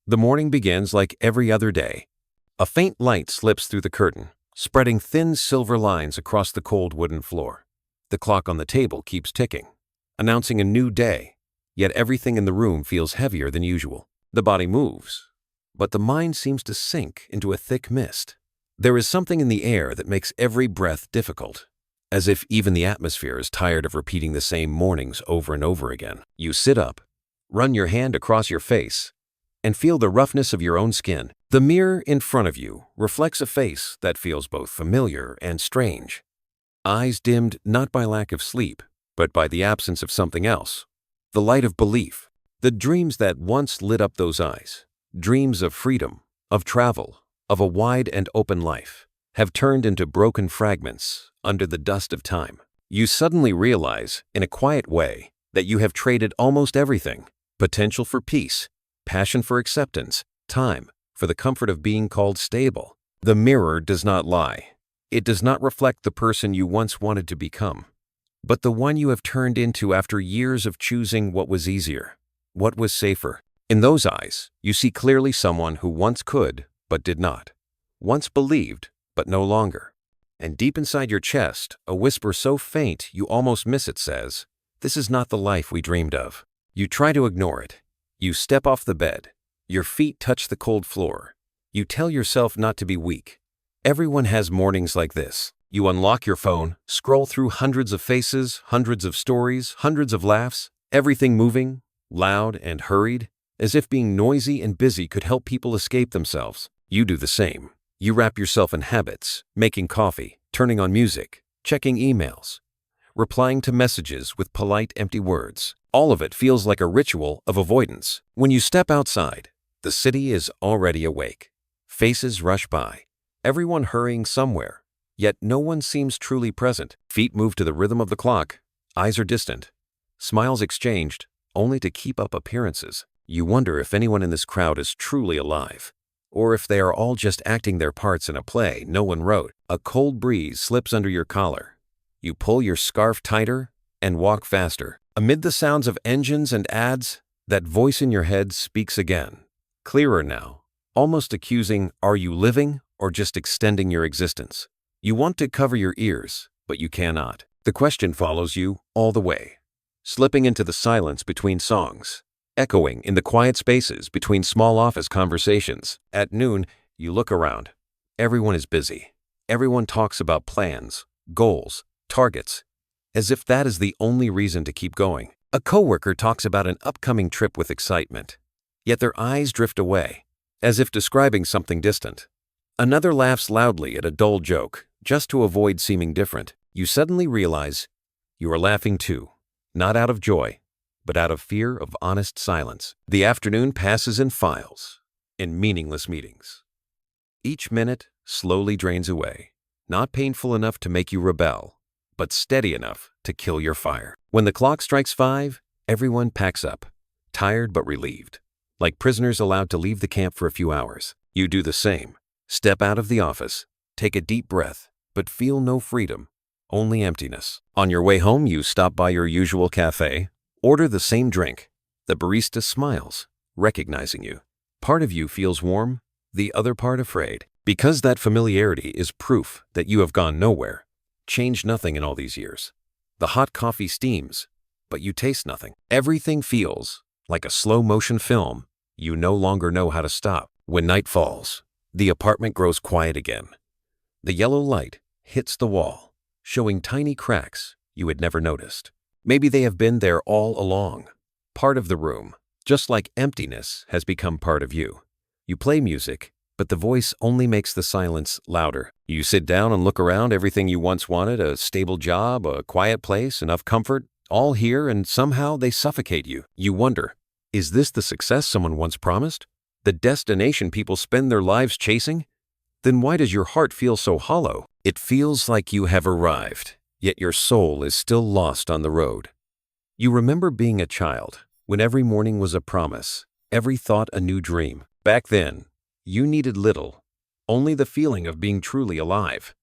The morning begins like every other day. A faint light slips through the curtain, spreading thin silver lines across the cold wooden floor. The clock on the table keeps ticking, announcing a new day, yet everything in the room feels heavier than usual. The body moves, but the mind seems to sink into a thick mist. There is something in the air that makes every breath difficult, as if even the atmosphere is tired of repeating the same mornings over and over again. You sit up, run your hand across your face, and feel the roughness of your own skin. The mirror in front of you reflects a face that feels both familiar and strange. Eyes dimmed not by lack of sleep, but by the absence of something else. The light of belief. The dreams that once lit up those eyes, dreams of freedom, of travel, of a wide and open life, have turned into broken fragments under the dust of time. You suddenly realize, in a quiet way, that you have traded almost everything: potential for peace, passion for acceptance, time for the comfort of being called stable. The mirror does not lie. It does not reflect the person you once wanted to become, but the one you have turned into after years of choosing what was easier, what was safer. In those eyes, you see clearly someone who once could, but did not, once believed, but no longer. And deep inside your chest, a whisper so faint you almost miss it says, "This is not the life we dreamed of." You try to ignore it. You step off the bed. Your feet touch the cold floor. You tell yourself not to be weak. Everyone has mornings like this. You unlock your phone, scroll through hundreds of faces, hundreds of stories, hundreds of laughs, everything moving, loud and hurried, as if being noisy and busy could help people escape themselves. You do the same. You wrap yourself in habits, making coffee, turning on music, checking emails, replying to messages with polite, empty words. All of it feels like a ritual of avoidance. When you step outside, the city is already awake. Faces rush by, everyone hurrying somewhere, yet no one seems truly present. Feet move to the rhythm of the clock, eyes are distant, smiles exchanged, only to keep up appearances. You wonder if anyone in this crowd is truly alive, or if they are all just acting their parts in a play no one wrote. A cold breeze slips under your collar. You pull your scarf tighter and walk faster. Amid the sounds of engines and ads, that voice in your head speaks again, clearer now, almost accusing, are you living or just extending your existence? You want to cover your ears, but you cannot. The question follows you all the way, slipping into the silence between songs, echoing in the quiet spaces between small office conversations. At noon, you look around. Everyone is busy. Everyone talks about plans, goals, targets, as if that is the only reason to keep going. A coworker talks about an upcoming trip with excitement, yet their eyes drift away, as if describing something distant. Another laughs loudly at a dull joke, just to avoid seeming different. You suddenly realize you are laughing too, not out of joy, but out of fear of honest silence. The afternoon passes in files, in meaningless meetings. Each minute slowly drains away, not painful enough to make you rebel, but steady enough to kill your fire. When the clock strikes 5, everyone packs up, tired but relieved, like prisoners allowed to leave the camp for a few hours. You do the same. Step out of the office, take a deep breath, but feel no freedom, only emptiness. On your way home, you stop by your usual cafe, order the same drink. The barista smiles, recognizing you. Part of you feels warm, the other part afraid, because that familiarity is proof that you have gone nowhere, changed nothing in all these years. The hot coffee steams, but you taste nothing. Everything feels like a slow-motion film you no longer know how to stop. When night falls, the apartment grows quiet again. The yellow light hits the wall, showing tiny cracks you had never noticed. Maybe they have been there all along, part of the room, just like emptiness has become part of you. You play music, but the voice only makes the silence louder. You sit down and look around. Everything you once wanted, a stable job, a quiet place, enough comfort, all here, and somehow they suffocate you. You wonder, is this the success someone once promised? The destination people spend their lives chasing? Then why does your heart feel so hollow? It feels like you have arrived, yet your soul is still lost on the road. You remember being a child, when every morning was a promise, every thought a new dream. Back then, you needed little, only the feeling of being truly alive.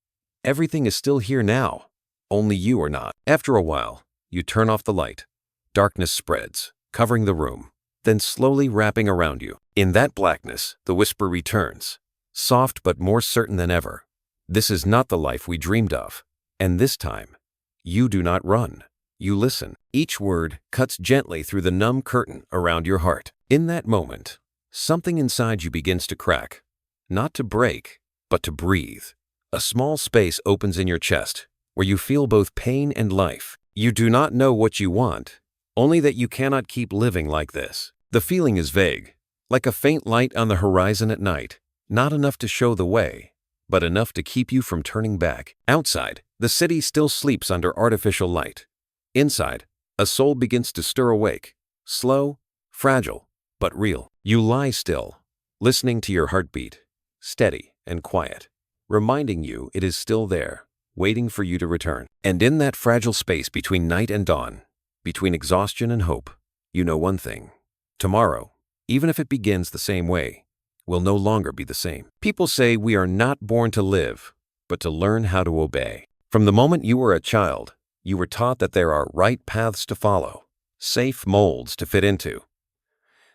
Everything is still here now, only you are not. After a while, you turn off the light. Darkness spreads, covering the room, then slowly wrapping around you. In that blackness, the whisper returns, soft but more certain than ever. This is not the life we dreamed of. And this time, you do not run. You listen. Each word cuts gently through the numb curtain around your heart. In that moment, something inside you begins to crack. Not to break, but to breathe. A small space opens in your chest, where you feel both pain and life. You do not know what you want, only that you cannot keep living like this. The feeling is vague, like a faint light on the horizon at night, not enough to show the way, but enough to keep you from turning back. Outside, the city still sleeps under artificial light. Inside, a soul begins to stir awake, slow, fragile, but real. You lie still, listening to your heartbeat, steady and quiet, reminding you it is still there, waiting for you to return. And in that fragile space between night and dawn, between exhaustion and hope, you know one thing. Tomorrow, even if it begins the same way, will no longer be the same. People say we are not born to live, but to learn how to obey. From the moment you were a child, you were taught that there are right paths to follow, safe molds to fit into.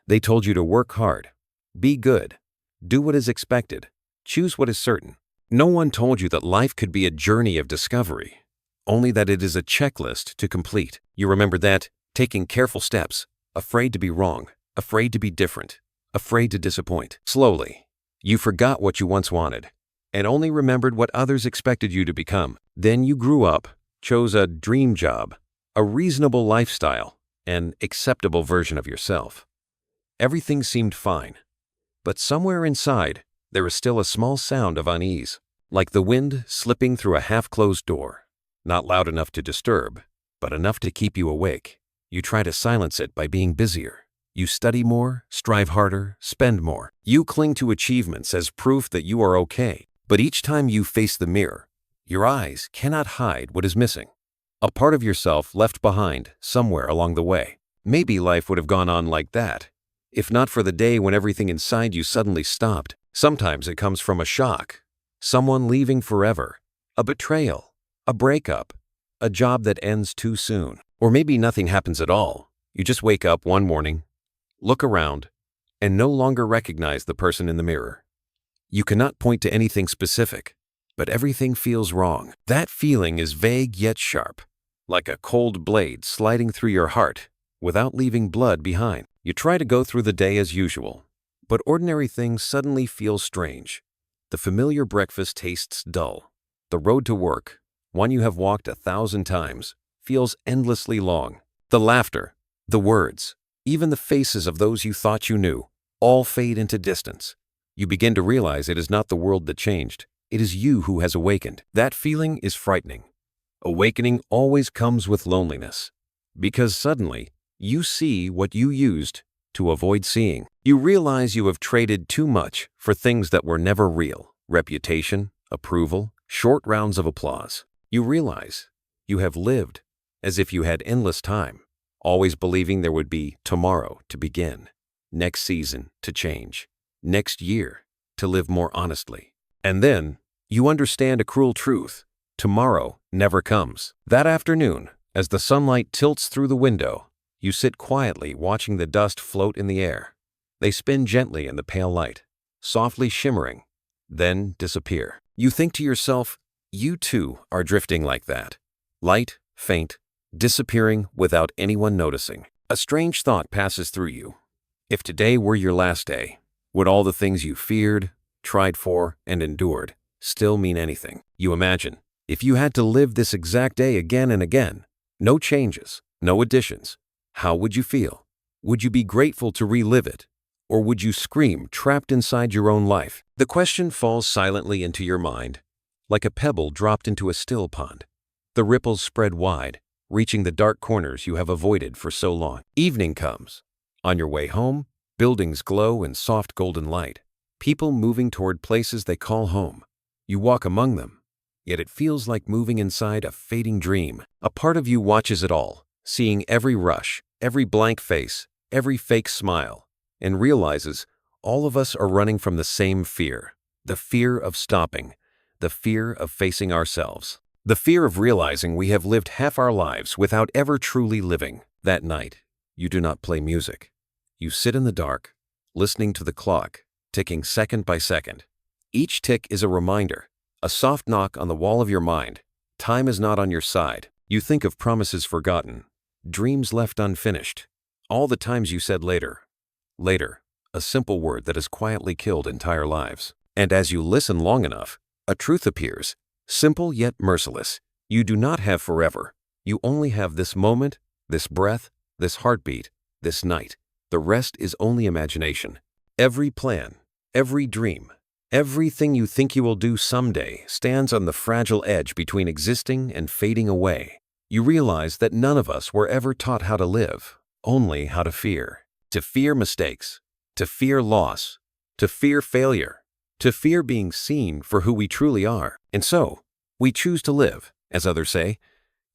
They told you to work hard, be good, do what is expected, choose what is certain. No one told you that life could be a journey of discovery, only that it is a checklist to complete. You remember that, taking careful steps, afraid to be wrong, afraid to be different, afraid to disappoint. Slowly, you forgot what you once wanted, and only remembered what others expected you to become. Then you grew up, chose a dream job, a reasonable lifestyle, an acceptable version of yourself. Everything seemed fine, but somewhere inside, there is still a small sound of unease, like the wind slipping through a half-closed door, not loud enough to disturb, but enough to keep you awake. You try to silence it by being busier. You study more, strive harder, spend more. You cling to achievements as proof that you are okay. But each time you face the mirror, your eyes cannot hide what is missing. A part of yourself left behind somewhere along the way. Maybe life would have gone on like that, if not for the day when everything inside you suddenly stopped. Sometimes it comes from a shock, someone leaving forever, a betrayal, a breakup, a job that ends too soon. Or maybe nothing happens at all. You just wake up one morning, look around, and no longer recognize the person in the mirror. You cannot point to anything specific, but everything feels wrong. That feeling is vague yet sharp, like a cold blade sliding through your heart without leaving blood behind. You try to go through the day as usual, but ordinary things suddenly feel strange. The familiar breakfast tastes dull. The road to work, one you have walked 1,000 times, feels endlessly long. The laughter, the words, even the faces of those you thought you knew, all fade into distance. You begin to realize it is not the world that changed. It is you who has awakened. That feeling is frightening. Awakening always comes with loneliness, because suddenly you see what you used to avoid seeing. You realize you have traded too much for things that were never real. Reputation, approval, short rounds of applause. You realize you have lived as if you had endless time, always believing there would be tomorrow to begin, next season to change, next year to live more honestly. And then you understand a cruel truth. Tomorrow never comes. That afternoon, as the sunlight tilts through the window, you sit quietly watching the dust float in the air. They spin gently in the pale light, softly shimmering, then disappear. You think to yourself, you too are drifting like that. Light, faint, disappearing without anyone noticing. A strange thought passes through you. If today were your last day, would all the things you feared, tried for, and endured still mean anything? You imagine, if you had to live this exact day again and again, no changes, no additions, how would you feel? Would you be grateful to relive it? Or would you scream, trapped inside your own life? The question falls silently into your mind, like a pebble dropped into a still pond. The ripples spread wide, reaching the dark corners you have avoided for so long. Evening comes. On your way home, buildings glow in soft golden light, people moving toward places they call home. You walk among them, yet it feels like moving inside a fading dream. A part of you watches it all, seeing every rush, every blank face, every fake smile, and realizes all of us are running from the same fear, the fear of stopping, the fear of facing ourselves, the fear of realizing we have lived half our lives without ever truly living. That night, you do not play music. You sit in the dark, listening to the clock, ticking second by second. Each tick is a reminder, a soft knock on the wall of your mind. Time is not on your side. You think of promises forgotten, dreams left unfinished, all the times you said later. Later, a simple word that has quietly killed entire lives. And as you listen long enough, a truth appears, simple yet merciless. You do not have forever. You only have this moment, this breath, this heartbeat, this night. The rest is only imagination. Every plan, every dream, everything you think you will do someday stands on the fragile edge between existing and fading away. You realize that none of us were ever taught how to live, only how to fear. To fear mistakes, to fear loss, to fear failure, to fear being seen for who we truly are. And so, we choose to live, as others say,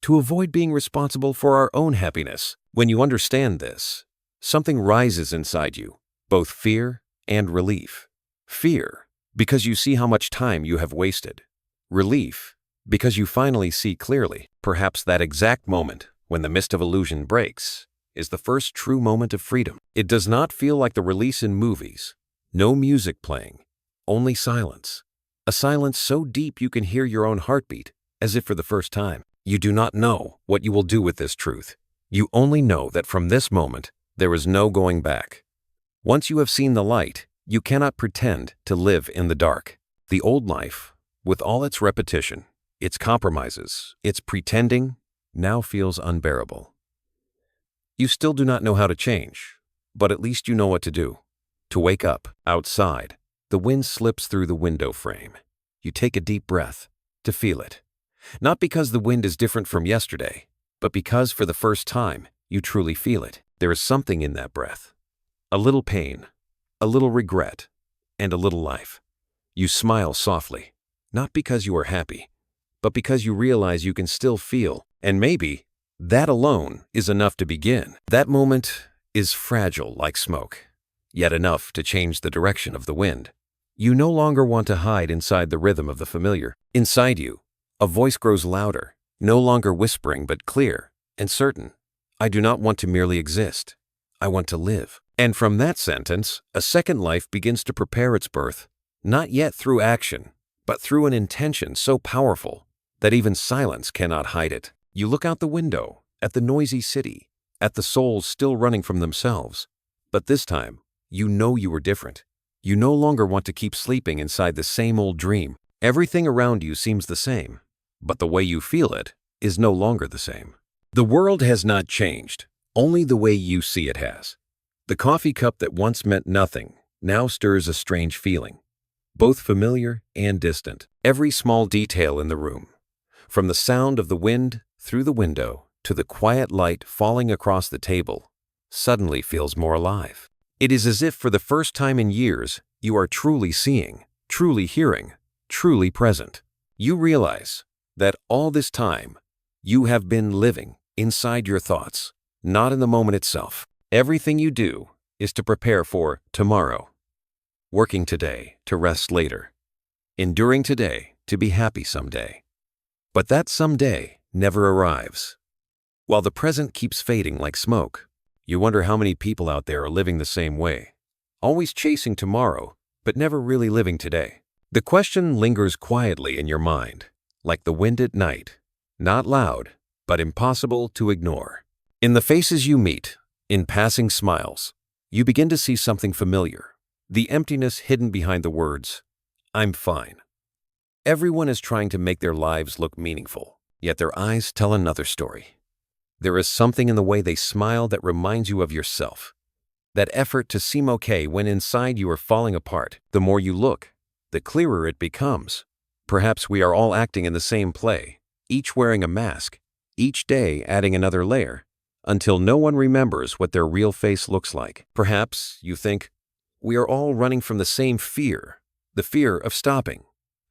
to avoid being responsible for our own happiness. When you understand this, something rises inside you, both fear and relief. Fear, because you see how much time you have wasted. Relief, because you finally see clearly. Perhaps that exact moment, when the mist of illusion breaks, is the first true moment of freedom. It does not feel like the release in movies. No music playing, only silence. A silence so deep you can hear your own heartbeat, as if for the first time. You do not know what you will do with this truth. You only know that from this moment, there is no going back. Once you have seen the light, you cannot pretend to live in the dark. The old life, with all its repetition, its compromises, its pretending, now feels unbearable. You still do not know how to change, but at least you know what to do. To wake up, outside, the wind slips through the window frame. You take a deep breath, to feel it. Not because the wind is different from yesterday, but because for the first time, you truly feel it. There is something in that breath. A little pain, a little regret, and a little life. You smile softly, not because you are happy, but because you realize you can still feel, and maybe that alone is enough to begin. That moment is fragile like smoke, yet enough to change the direction of the wind. You no longer want to hide inside the rhythm of the familiar. Inside you, a voice grows louder, no longer whispering but clear and certain. I do not want to merely exist. I want to live. And from that sentence, a second life begins to prepare its birth, not yet through action, but through an intention so powerful that even silence cannot hide it. You look out the window, at the noisy city, at the souls still running from themselves. But this time, you know you are different. You no longer want to keep sleeping inside the same old dream. Everything around you seems the same, but the way you feel it is no longer the same. The world has not changed, only the way you see it has. The coffee cup that once meant nothing now stirs a strange feeling, both familiar and distant. Every small detail in the room, from the sound of the wind through the window to the quiet light falling across the table, suddenly feels more alive. It is as if for the first time in years, you are truly seeing, truly hearing, truly present. You realize that all this time, you have been living inside your thoughts, not in the moment itself. Everything you do is to prepare for tomorrow. Working today to rest later. Enduring today to be happy someday. But that someday never arrives. While the present keeps fading like smoke, you wonder how many people out there are living the same way. Always chasing tomorrow, but never really living today. The question lingers quietly in your mind, like the wind at night. Not loud, but impossible to ignore. In the faces you meet, in passing smiles, you begin to see something familiar. The emptiness hidden behind the words, "I'm fine." Everyone is trying to make their lives look meaningful, yet their eyes tell another story. There is something in the way they smile that reminds you of yourself. That effort to seem okay when inside you are falling apart. The more you look, the clearer it becomes. Perhaps we are all acting in the same play, each wearing a mask, each day adding another layer, until no one remembers what their real face looks like. Perhaps you think, we are all running from the same fear, the fear of stopping.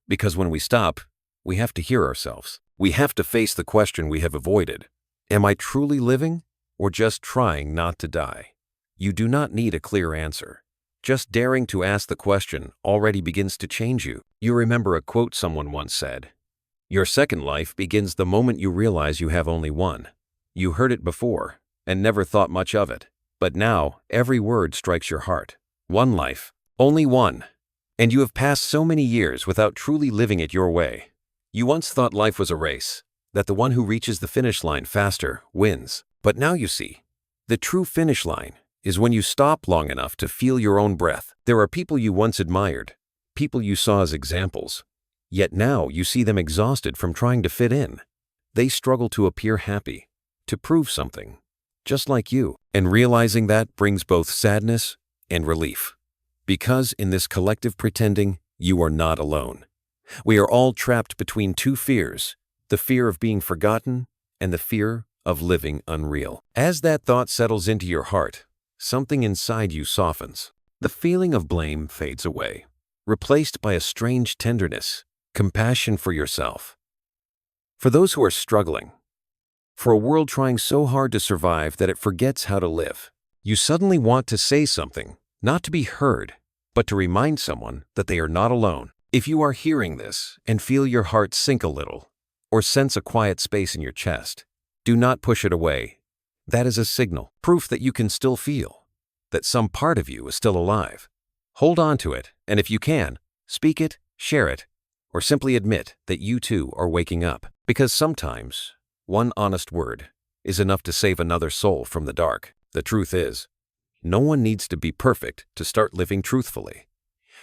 Because when we stop, we have to hear ourselves. We have to face the question we have avoided. Am I truly living, or just trying not to die? You do not need a clear answer. Just daring to ask the question already begins to change you. You remember a quote someone once said, "Your second life begins the moment you realize you have only one." You heard it before and never thought much of it, but now every word strikes your heart. One life, only one. And you have passed so many years without truly living it your way. You once thought life was a race, that the one who reaches the finish line faster wins. But now you see, the true finish line is when you stop long enough to feel your own breath. There are people you once admired, people you saw as examples, yet now you see them exhausted from trying to fit in. They struggle to appear happy, to prove something, just like you. And realizing that brings both sadness and relief. Because in this collective pretending, you are not alone. We are all trapped between two fears, the fear of being forgotten and the fear of living unreal. As that thought settles into your heart, something inside you softens. The feeling of blame fades away, replaced by a strange tenderness, compassion for yourself. For those who are struggling, for a world trying so hard to survive that it forgets how to live, you suddenly want to say something, not to be heard, but to remind someone that they are not alone. If you are hearing this and feel your heart sink a little, or sense a quiet space in your chest, do not push it away. That is a signal, proof that you can still feel, that some part of you is still alive. Hold on to it, and if you can, speak it, share it, or simply admit that you too are waking up. Because sometimes, one honest word is enough to save another soul from the dark. The truth is, no one needs to be perfect to start living truthfully.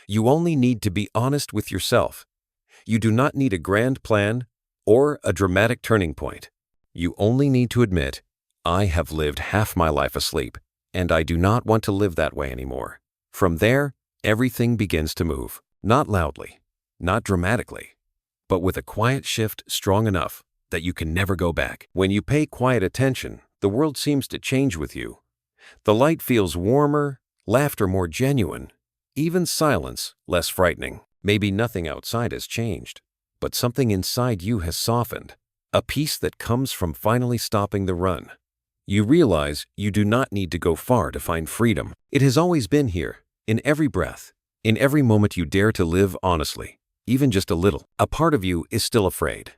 You only need to be honest with yourself. You do not need a grand plan or a dramatic turning point. You only need to admit, I have lived half my life asleep, and I do not want to live that way anymore. From there, everything begins to move. Not loudly, not dramatically, but with a quiet shift strong enough that you can never go back. When you pay quiet attention, the world seems to change with you. The light feels warmer, laughter more genuine, even silence less frightening. Maybe nothing outside has changed, but something inside you has softened, a peace that comes from finally stopping the run. You realize you do not need to go far to find freedom. It has always been here, in every breath, in every moment you dare to live honestly, even just a little. A part of you is still afraid.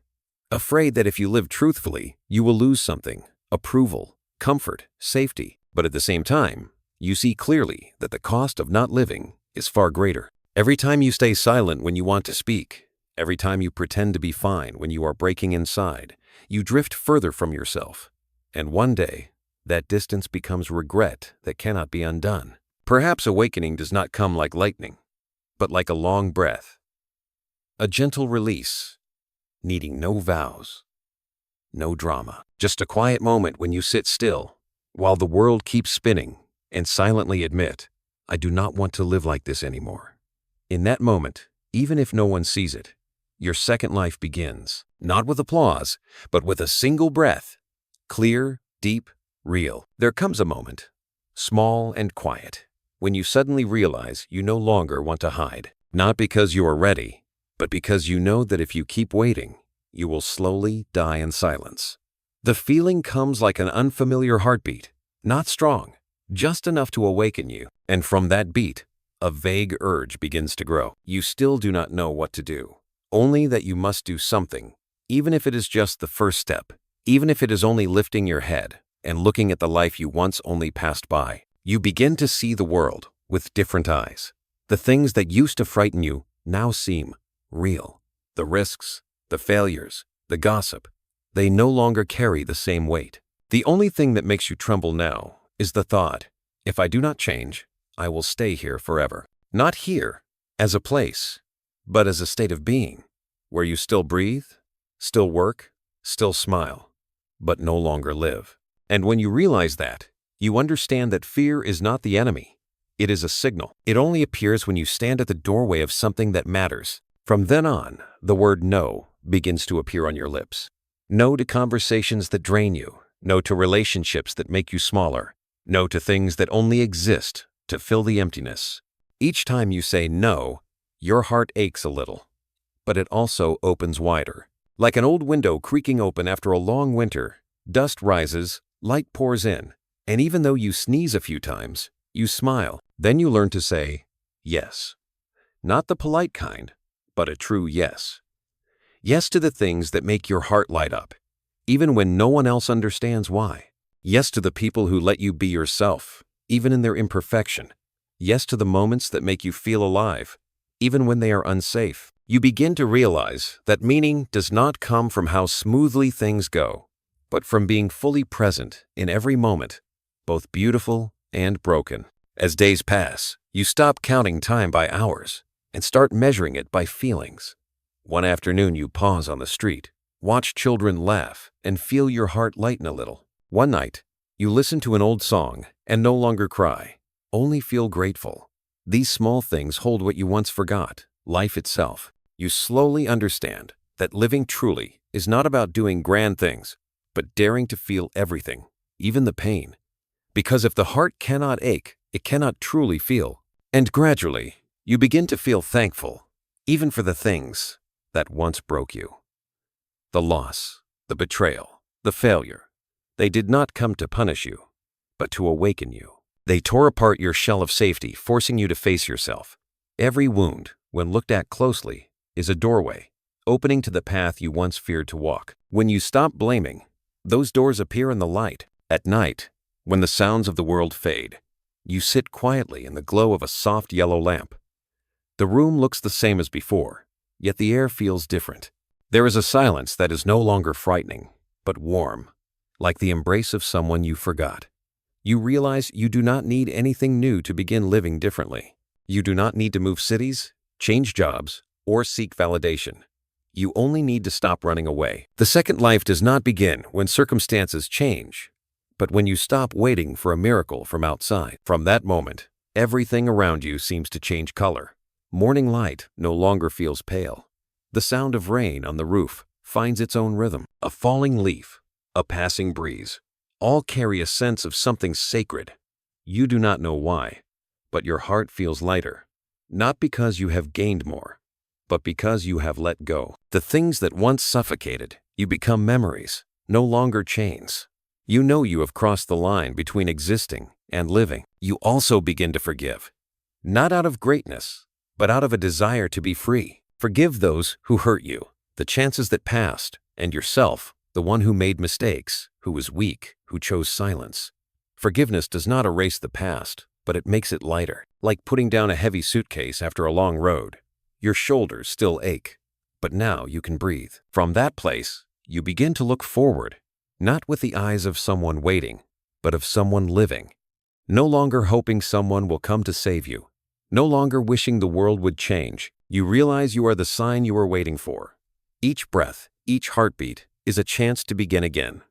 Afraid that if you live truthfully, you will lose something, approval, comfort, safety. But at the same time, you see clearly that the cost of not living is far greater. Every time you stay silent when you want to speak, every time you pretend to be fine when you are breaking inside, you drift further from yourself. And one day, that distance becomes regret that cannot be undone. Perhaps awakening does not come like lightning, but like a long breath. A gentle release, needing no vows, no drama. Just a quiet moment when you sit still, while the world keeps spinning, and silently admit, I do not want to live like this anymore. In that moment, even if no one sees it, your second life begins, not with applause, but with a single breath. Clear, deep, real. There comes a moment, small and quiet, when you suddenly realize you no longer want to hide. Not because you are ready, but because you know that if you keep waiting, you will slowly die in silence. The feeling comes like an unfamiliar heartbeat, not strong, just enough to awaken you. And from that beat, a vague urge begins to grow. You still do not know what to do, only that you must do something, even if it is just the first step, even if it is only lifting your head and looking at the life you once only passed by. You begin to see the world with different eyes. The things that used to frighten you now seem real. The risks, the failures, the gossip, they no longer carry the same weight. The only thing that makes you tremble now is the thought, if I do not change, I will stay here forever. Not here as a place, but as a state of being, where you still breathe, still work, still smile, but no longer live. And when you realize that, you understand that fear is not the enemy. It is a signal. It only appears when you stand at the doorway of something that matters. From then on, the word no begins to appear on your lips. No to conversations that drain you. No to relationships that make you smaller. No to things that only exist to fill the emptiness. Each time you say no, your heart aches a little, but it also opens wider. Like an old window creaking open after a long winter, dust rises, light pours in, and even though you sneeze a few times, you smile. Then you learn to say yes. Not the polite kind, but a true yes. Yes to the things that make your heart light up, even when no one else understands why. Yes to the people who let you be yourself, even in their imperfection. Yes to the moments that make you feel alive, even when they are unsafe. You begin to realize that meaning does not come from how smoothly things go, but from being fully present in every moment, both beautiful and broken. As days pass, you stop counting time by hours and start measuring it by feelings. One afternoon you pause on the street, watch children laugh, and feel your heart lighten a little. One night, you listen to an old song and no longer cry, only feel grateful. These small things hold what you once forgot, life itself. You slowly understand that living truly is not about doing grand things, but daring to feel everything, even the pain. Because if the heart cannot ache, it cannot truly feel. And gradually, you begin to feel thankful, even for the things that once broke you. The loss, the betrayal, the failure, they did not come to punish you, but to awaken you. They tore apart your shell of safety, forcing you to face yourself. Every wound, when looked at closely, is a doorway, opening to the path you once feared to walk. When you stop blaming, those doors appear in the light. At night, when the sounds of the world fade, you sit quietly in the glow of a soft yellow lamp. The room looks the same as before, yet the air feels different. There is a silence that is no longer frightening, but warm, like the embrace of someone you forgot. You realize you do not need anything new to begin living differently. You do not need to move cities, change jobs, or seek validation. You only need to stop running away. The second life does not begin when circumstances change, but when you stop waiting for a miracle from outside. From that moment, everything around you seems to change color. Morning light no longer feels pale. The sound of rain on the roof finds its own rhythm. A falling leaf, a passing breeze, all carry a sense of something sacred. You do not know why, but your heart feels lighter, not because you have gained more, but because you have let go. The things that once suffocated you become memories, no longer chains. You know you have crossed the line between existing and living. You also begin to forgive, not out of greatness, but out of a desire to be free. Forgive those who hurt you, the chances that passed, and yourself, the one who made mistakes, who was weak, who chose silence. Forgiveness does not erase the past, but it makes it lighter, like putting down a heavy suitcase after a long road. Your shoulders still ache, but now you can breathe. From that place, you begin to look forward, not with the eyes of someone waiting, but of someone living. No longer hoping someone will come to save you, no longer wishing the world would change. You realize you are the sign you are waiting for. Each breath, each heartbeat is a chance to begin again.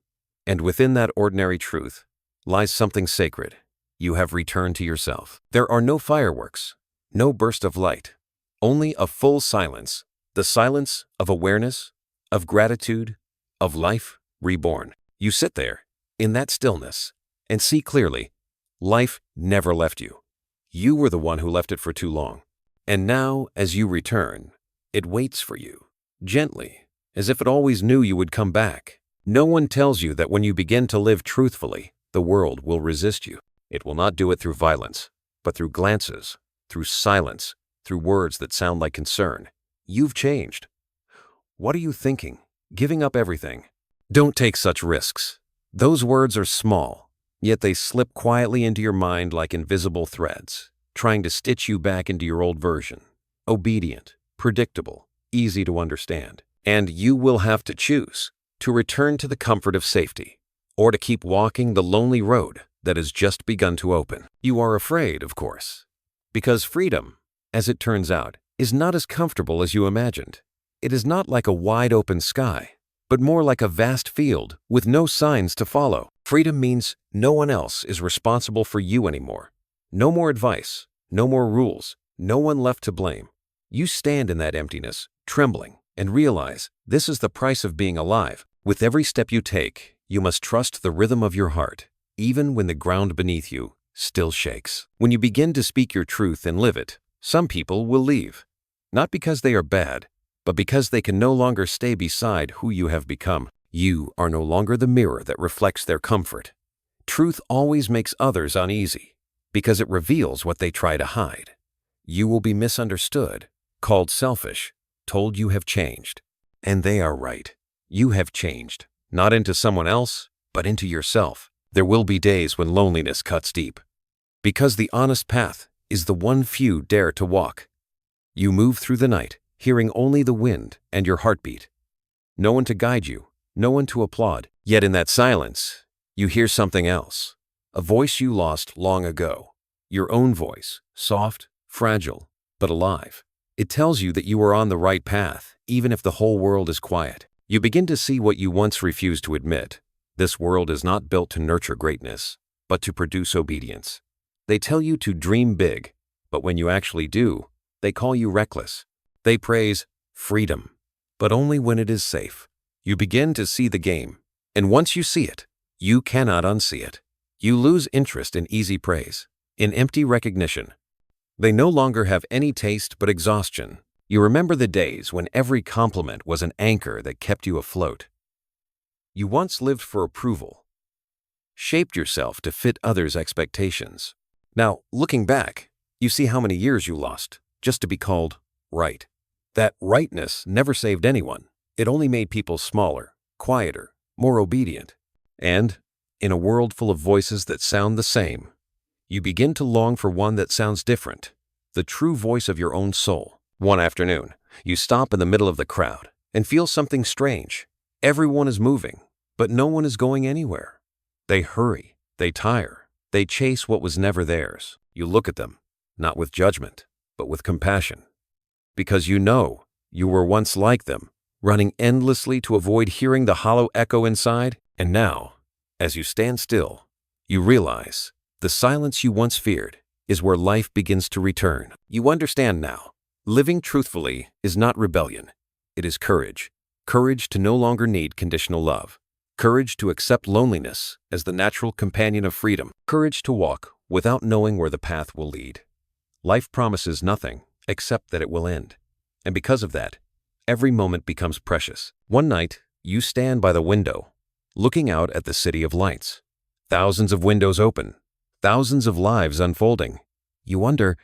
And within that ordinary truth lies something sacred. You have returned to yourself. There are no fireworks, no burst of light, only a full silence, the silence of awareness, of gratitude, of life reborn. You sit there, in that stillness, and see clearly, life never left you. You were the one who left it for too long. And now, as you return, it waits for you, gently, as if it always knew you would come back. No one tells you that when you begin to live truthfully, the world will resist you. It will not do it through violence, but through glances, through silence, through words that sound like concern. You've changed. What are you thinking? Giving up everything? Don't take such risks. Those words are small, yet they slip quietly into your mind like invisible threads, trying to stitch you back into your old version. Obedient, predictable, easy to understand. And you will have to choose to return to the comfort of safety, or to keep walking the lonely road that has just begun to open. You are afraid, of course, because freedom, as it turns out, is not as comfortable as you imagined. It is not like a wide open sky, but more like a vast field with no signs to follow. Freedom means no one else is responsible for you anymore. No more advice, no more rules, no one left to blame. You stand in that emptiness, trembling, and realize this is the price of being alive. With every step you take, you must trust the rhythm of your heart, even when the ground beneath you still shakes. When you begin to speak your truth and live it, some people will leave, not because they are bad, but because they can no longer stay beside who you have become. You are no longer the mirror that reflects their comfort. Truth always makes others uneasy, because it reveals what they try to hide. You will be misunderstood, called selfish, told you have changed. And they are right. You have changed, not into someone else, but into yourself. There will be days when loneliness cuts deep, because the honest path is the one few dare to walk. You move through the night, hearing only the wind and your heartbeat. No one to guide you, no one to applaud. Yet in that silence, you hear something else. A voice you lost long ago. Your own voice, soft, fragile, but alive. It tells you that you are on the right path, even if the whole world is quiet. You begin to see what you once refused to admit. This world is not built to nurture greatness, but to produce obedience. They tell you to dream big, but when you actually do, they call you reckless. They praise freedom, but only when it is safe. You begin to see the game, and once you see it, you cannot unsee it. You lose interest in easy praise, in empty recognition. They no longer have any taste but exhaustion. You remember the days when every compliment was an anchor that kept you afloat. You once lived for approval, shaped yourself to fit others' expectations. Now, looking back, you see how many years you lost just to be called right. That rightness never saved anyone. It only made people smaller, quieter, more obedient. And, in a world full of voices that sound the same, you begin to long for one that sounds different, the true voice of your own soul. One afternoon, you stop in the middle of the crowd and feel something strange. Everyone is moving, but no one is going anywhere. They hurry, they tire, they chase what was never theirs. You look at them, not with judgment, but with compassion. Because you know you were once like them, running endlessly to avoid hearing the hollow echo inside. And now, as you stand still, you realize the silence you once feared is where life begins to return. You understand now. Living truthfully is not rebellion. It is courage. Courage to no longer need conditional love. Courage to accept loneliness as the natural companion of freedom. Courage to walk without knowing where the path will lead. Life promises nothing except that it will end. And because of that, every moment becomes precious. One night, you stand by the window, looking out at the city of lights. Thousands of windows open, thousands of lives unfolding. You wonder,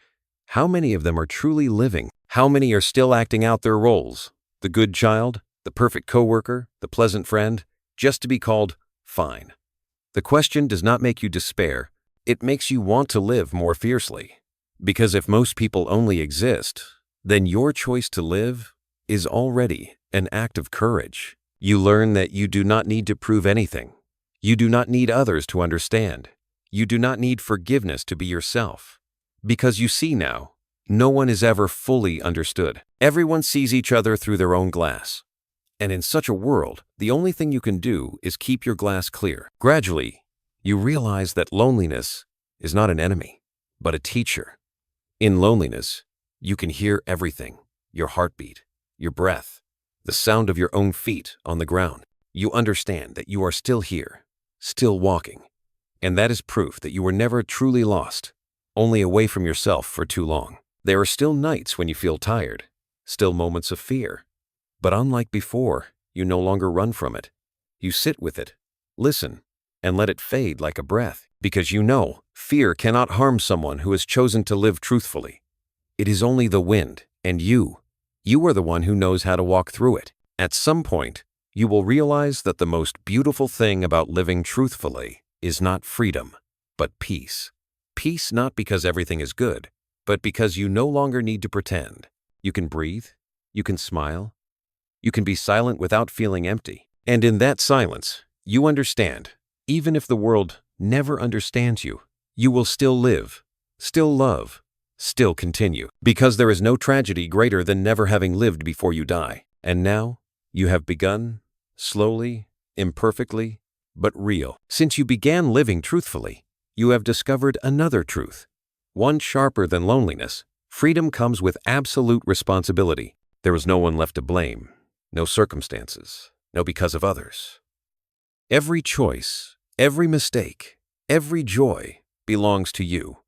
how many of them are truly living? How many are still acting out their roles? The good child, the perfect coworker, the pleasant friend, just to be called fine. The question does not make you despair. It makes you want to live more fiercely. Because if most people only exist, then your choice to live is already an act of courage. You learn that you do not need to prove anything. You do not need others to understand. You do not need forgiveness to be yourself. Because you see now, no one is ever fully understood. Everyone sees each other through their own glass. And in such a world, the only thing you can do is keep your glass clear. Gradually, you realize that loneliness is not an enemy, but a teacher. In loneliness, you can hear everything: your heartbeat, your breath, the sound of your own feet on the ground. You understand that you are still here, still walking. And that is proof that you were never truly lost, only away from yourself for too long. There are still nights when you feel tired, still moments of fear. But unlike before, you no longer run from it. You sit with it, listen, and let it fade like a breath. Because you know, fear cannot harm someone who has chosen to live truthfully. It is only the wind, and you are the one who knows how to walk through it. At some point, you will realize that the most beautiful thing about living truthfully is not freedom, but peace. Peace not because everything is good, but because you no longer need to pretend. You can breathe, you can smile, you can be silent without feeling empty. And in that silence, you understand, even if the world never understands you, you will still live, still love, still continue. Because there is no tragedy greater than never having lived before you die. And now, you have begun, slowly, imperfectly, but real. Since you began living truthfully, you have discovered another truth, one sharper than loneliness. Freedom comes with absolute responsibility. There is no one left to blame, no circumstances, no because of others. Every choice, every mistake, every joy belongs to you.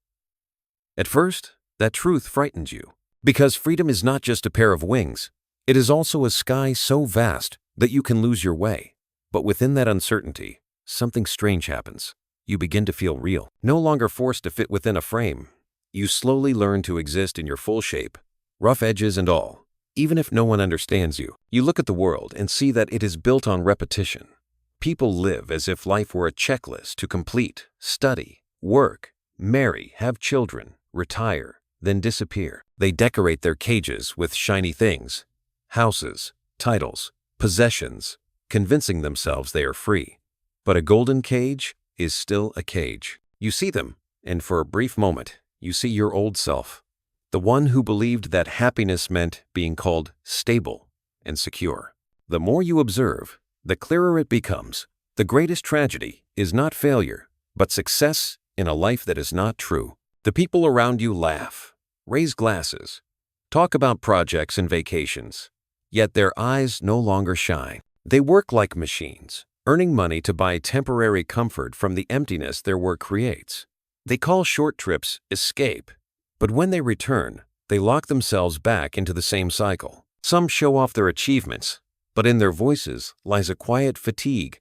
At first, that truth frightens you, because freedom is not just a pair of wings. It is also a sky so vast that you can lose your way. But within that uncertainty, something strange happens. You begin to feel real, no longer forced to fit within a frame. You slowly learn to exist in your full shape, rough edges and all, even if no one understands you. You look at the world and see that it is built on repetition. People live as if life were a checklist to complete: study, work, marry, have children, retire, then disappear. They decorate their cages with shiny things, houses, titles, possessions, convincing themselves they are free. But a golden cage is still a cage. You see them, and for a brief moment, you see your old self, the one who believed that happiness meant being called stable and secure. The more you observe, the clearer it becomes. The greatest tragedy is not failure, but success in a life that is not true. The people around you laugh, raise glasses, talk about projects and vacations, yet their eyes no longer shine. They work like machines, earning money to buy temporary comfort from the emptiness their work creates. They call short trips escape, but when they return, they lock themselves back into the same cycle. Some show off their achievements, but in their voices lies a quiet fatigue,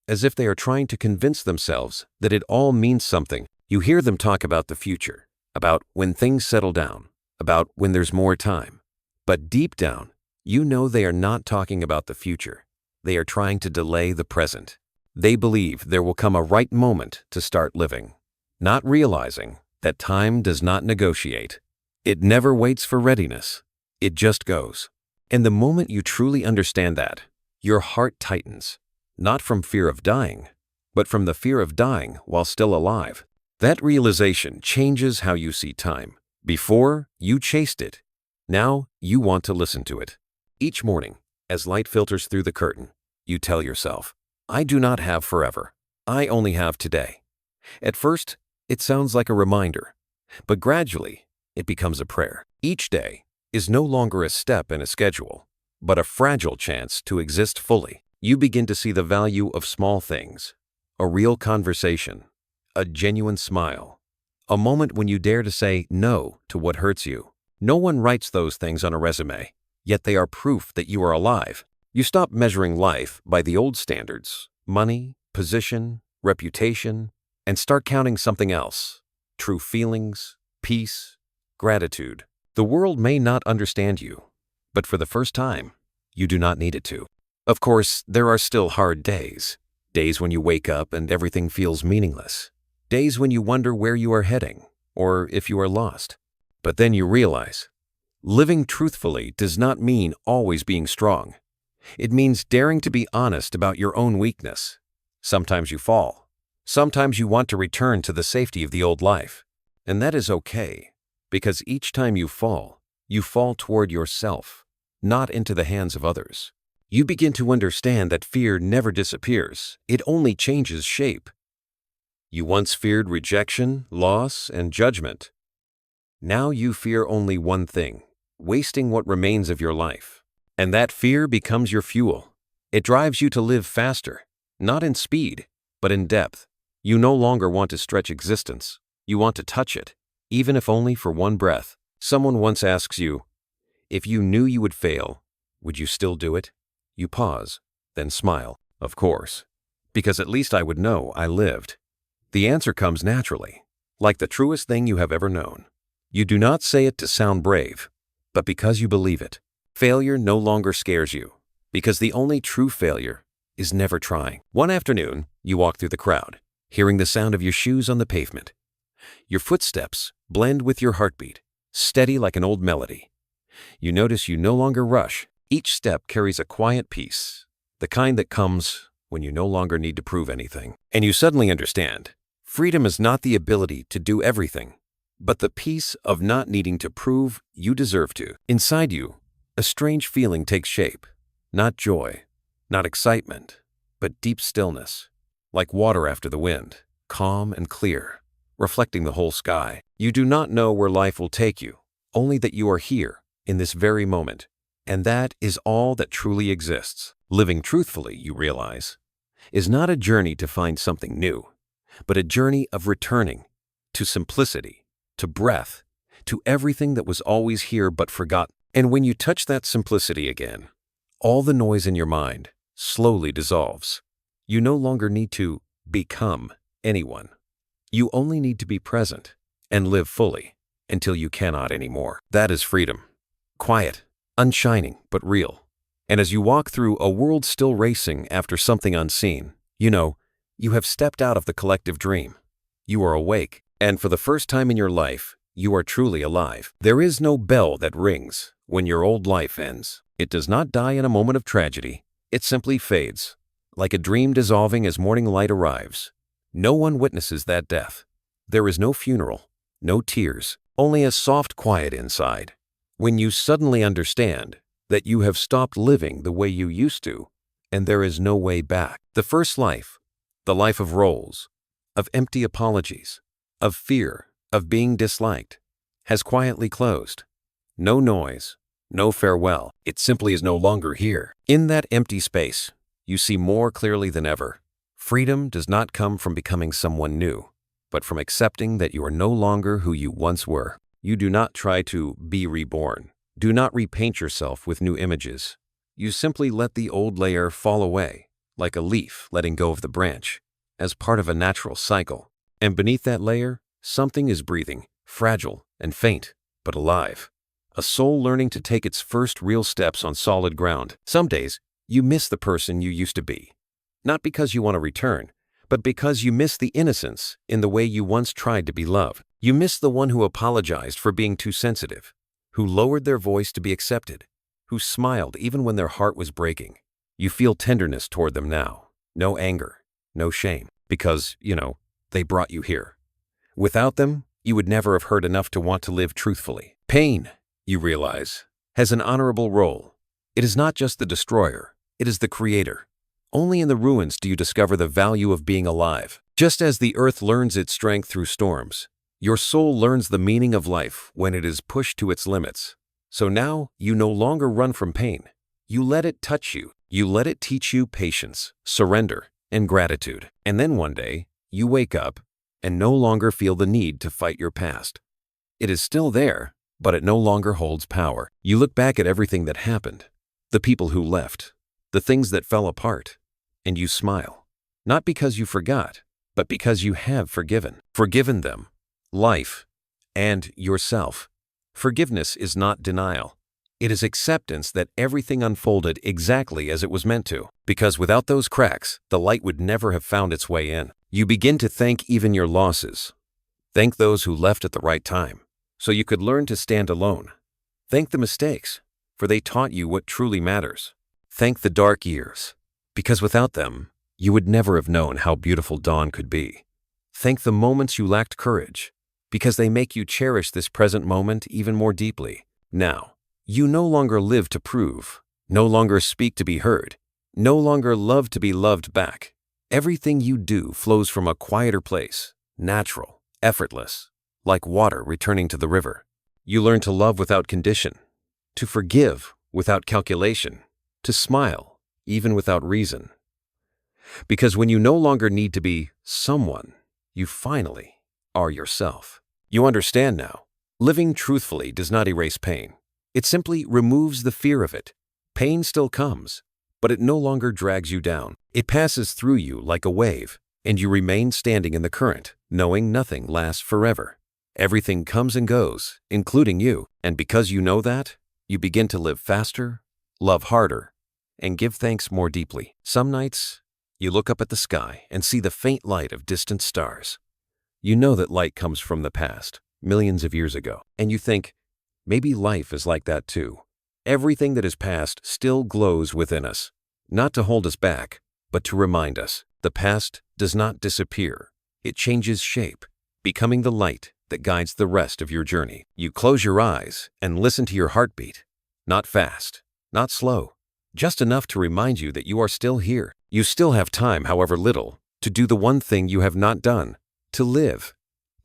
as if they are trying to convince themselves that it all means something. You hear them talk about the future, about when things settle down, about when there's more time. But deep down, you know they are not talking about the future. They are trying to delay the present. They believe there will come a right moment to start living, not realizing that time does not negotiate. It never waits for readiness. It just goes. And the moment you truly understand that, your heart tightens, not from fear of dying, but from the fear of dying while still alive. That realization changes how you see time. Before, you chased it. Now, you want to listen to it. Each morning, as light filters through the curtain, you tell yourself, I do not have forever. I only have today. At first, it sounds like a reminder, but gradually, it becomes a prayer. Each day is no longer a step in a schedule, but a fragile chance to exist fully. You begin to see the value of small things, a real conversation, a genuine smile, a moment when you dare to say no to what hurts you. No one writes those things on a resume, yet they are proof that you are alive. You stop measuring life by the old standards, money, position, reputation, and start counting something else, true feelings, peace, gratitude. The world may not understand you, but for the first time, you do not need it to. Of course, there are still hard days. Days when you wake up and everything feels meaningless. Days when you wonder where you are heading, or if you are lost. But then you realize, living truthfully does not mean always being strong. It means daring to be honest about your own weakness. Sometimes you fall. Sometimes you want to return to the safety of the old life. And that is okay, because each time you fall toward yourself, not into the hands of others. You begin to understand that fear never disappears. It only changes shape. You once feared rejection, loss, and judgment. Now you fear only one thing, wasting what remains of your life. And that fear becomes your fuel. It drives you to live faster, not in speed, but in depth. You no longer want to stretch existence. You want to touch it, even if only for one breath. Someone once asks you, if you knew you would fail, would you still do it? You pause, then smile. Of course, because at least I would know I lived. The answer comes naturally, like the truest thing you have ever known. You do not say it to sound brave, but because you believe it. Failure no longer scares you, because the only true failure is never trying. One afternoon, you walk through the crowd, hearing the sound of your shoes on the pavement. Your footsteps blend with your heartbeat, steady like an old melody. You notice you no longer rush. Each step carries a quiet peace, the kind that comes when you no longer need to prove anything. And you suddenly understand, freedom is not the ability to do everything, but the peace of not needing to prove you deserve to. Inside you, a strange feeling takes shape. Not joy, not excitement, but deep stillness, like water after the wind, calm and clear, reflecting the whole sky. You do not know where life will take you, only that you are here in this very moment. And that is all that truly exists. Living truthfully, you realize, is not a journey to find something new, but a journey of returning to simplicity, to breath, to everything that was always here but forgotten. And when you touch that simplicity again, all the noise in your mind slowly dissolves. You no longer need to become anyone. You only need to be present and live fully until you cannot anymore. That is freedom. Quiet, unshining, but real. And as you walk through a world still racing after something unseen, you know, you have stepped out of the collective dream. You are awake, and for the first time in your life, you are truly alive. There is no bell that rings when your old life ends. It does not die in a moment of tragedy. It simply fades, like a dream dissolving as morning light arrives. No one witnesses that death. There is no funeral, no tears, only a soft quiet inside. When you suddenly understand that you have stopped living the way you used to, and there is no way back. The first life, the life of roles, of empty apologies, of fear, of being disliked, has quietly closed. No noise, no farewell. It simply is no longer here. In that empty space, you see more clearly than ever. Freedom does not come from becoming someone new, but from accepting that you are no longer who you once were. You do not try to be reborn. Do not repaint yourself with new images. You simply let the old layer fall away, like a leaf letting go of the branch, as part of a natural cycle. And beneath that layer, something is breathing, fragile and faint, but alive. A soul learning to take its first real steps on solid ground. Some days, you miss the person you used to be. Not because you want to return, but because you miss the innocence in the way you once tried to be loved. You miss the one who apologized for being too sensitive, who lowered their voice to be accepted, who smiled even when their heart was breaking. You feel tenderness toward them now. No anger, no shame, because, they brought you here. Without them, you would never have heard enough to want to live truthfully. Pain, you realize, has an honorable role. It is not just the destroyer, it is the creator. Only in the ruins do you discover the value of being alive. Just as the earth learns its strength through storms, your soul learns the meaning of life when it is pushed to its limits. So now, you no longer run from pain. You let it touch you. You let it teach you patience, surrender, and gratitude. And then one day, you wake up and no longer feel the need to fight your past. It is still there, but it no longer holds power. You look back at everything that happened, the people who left, the things that fell apart, and you smile. Not because you forgot, but because you have forgiven. Forgiven them, life, and yourself. Forgiveness is not denial. It is acceptance that everything unfolded exactly as it was meant to. Because without those cracks, the light would never have found its way in. You begin to thank even your losses. Thank those who left at the right time, so you could learn to stand alone. Thank the mistakes, for they taught you what truly matters. Thank the dark years, because without them, you would never have known how beautiful dawn could be. Thank the moments you lacked courage, because they make you cherish this present moment even more deeply. Now, you no longer live to prove, no longer speak to be heard, no longer love to be loved back. Everything you do flows from a quieter place, natural, effortless, like water returning to the river. You learn to love without condition, to forgive without calculation, to smile even without reason. Because when you no longer need to be someone, you finally are yourself. You understand now. Living truthfully does not erase pain. It simply removes the fear of it. Pain still comes, but it no longer drags you down. It passes through you like a wave, and you remain standing in the current, knowing nothing lasts forever. Everything comes and goes, including you. And because you know that, you begin to live faster, love harder, and give thanks more deeply. Some nights, you look up at the sky and see the faint light of distant stars. You know that light comes from the past, millions of years ago, and you think, maybe life is like that too. Everything that is past still glows within us, not to hold us back, but to remind us. The past does not disappear. It changes shape, becoming the light that guides the rest of your journey. You close your eyes and listen to your heartbeat. Not fast, not slow, just enough to remind you that you are still here. You still have time, however little, to do the one thing you have not done, to live.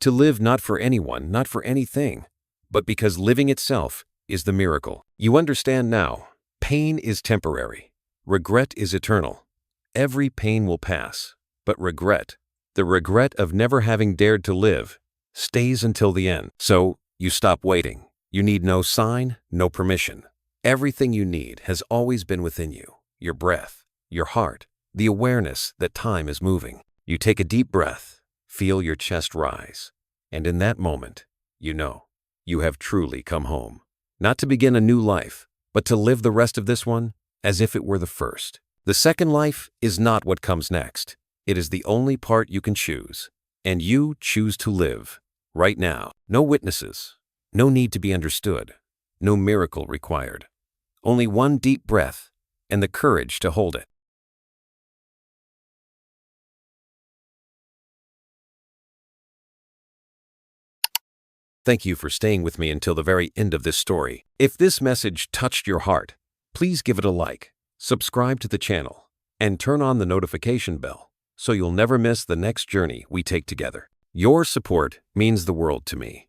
To live not for anyone, not for anything, but because living itself is the miracle. You understand now. Pain is temporary. Regret is eternal. Every pain will pass, but regret, the regret of never having dared to live, stays until the end. So you stop waiting. You need no sign, no permission. Everything you need has always been within you. Your breath, your heart, the awareness that time is moving. You take a deep breath, feel your chest rise, and in that moment, you know, you have truly come home. Not to begin a new life, but to live the rest of this one as if it were the first. The second life is not what comes next. It is the only part you can choose, and you choose to live right now. No witnesses, no need to be understood, no miracle required. Only one deep breath and the courage to hold it. Thank you for staying with me until the very end of this story. If this message touched your heart, please give it a like, subscribe to the channel, and turn on the notification bell so you'll never miss the next journey we take together. Your support means the world to me.